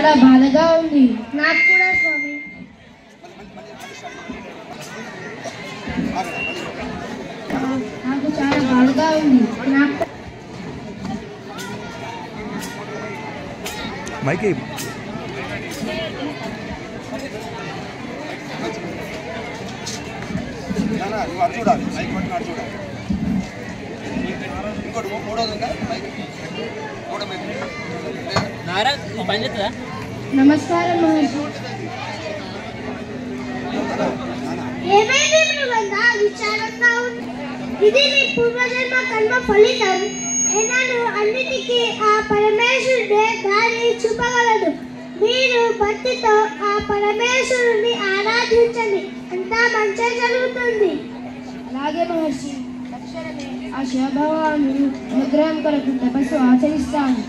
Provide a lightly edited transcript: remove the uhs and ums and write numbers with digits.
చాలా బాధగా ఉంది. నాకు కూడా స్వామి. నాకు చాలా బాధగా ఉంది. నాకు మైకి చూడాలి ఇంకోటి మూడోది నమస్కారం మహర్షి. ఏమైంది మృగంగా విచారంగా ఉంది? ఇది నీ పూర్వజన్మ కర్మ ఫలితం. అయినాను అన్నిటికీ ఆ పరమేశ్వరుడే దారి చూపగలడు. మీరు భక్తితో ఆ పరమేశ్వరుని ఆరాధించండి, అంతా మంచి జరుగుతుంది. అలాగే మహర్షి, తక్షణమే ఆ శివభగవాను అనుగ్రహం కొరకు తపస్సు ఆచరిస్తాను.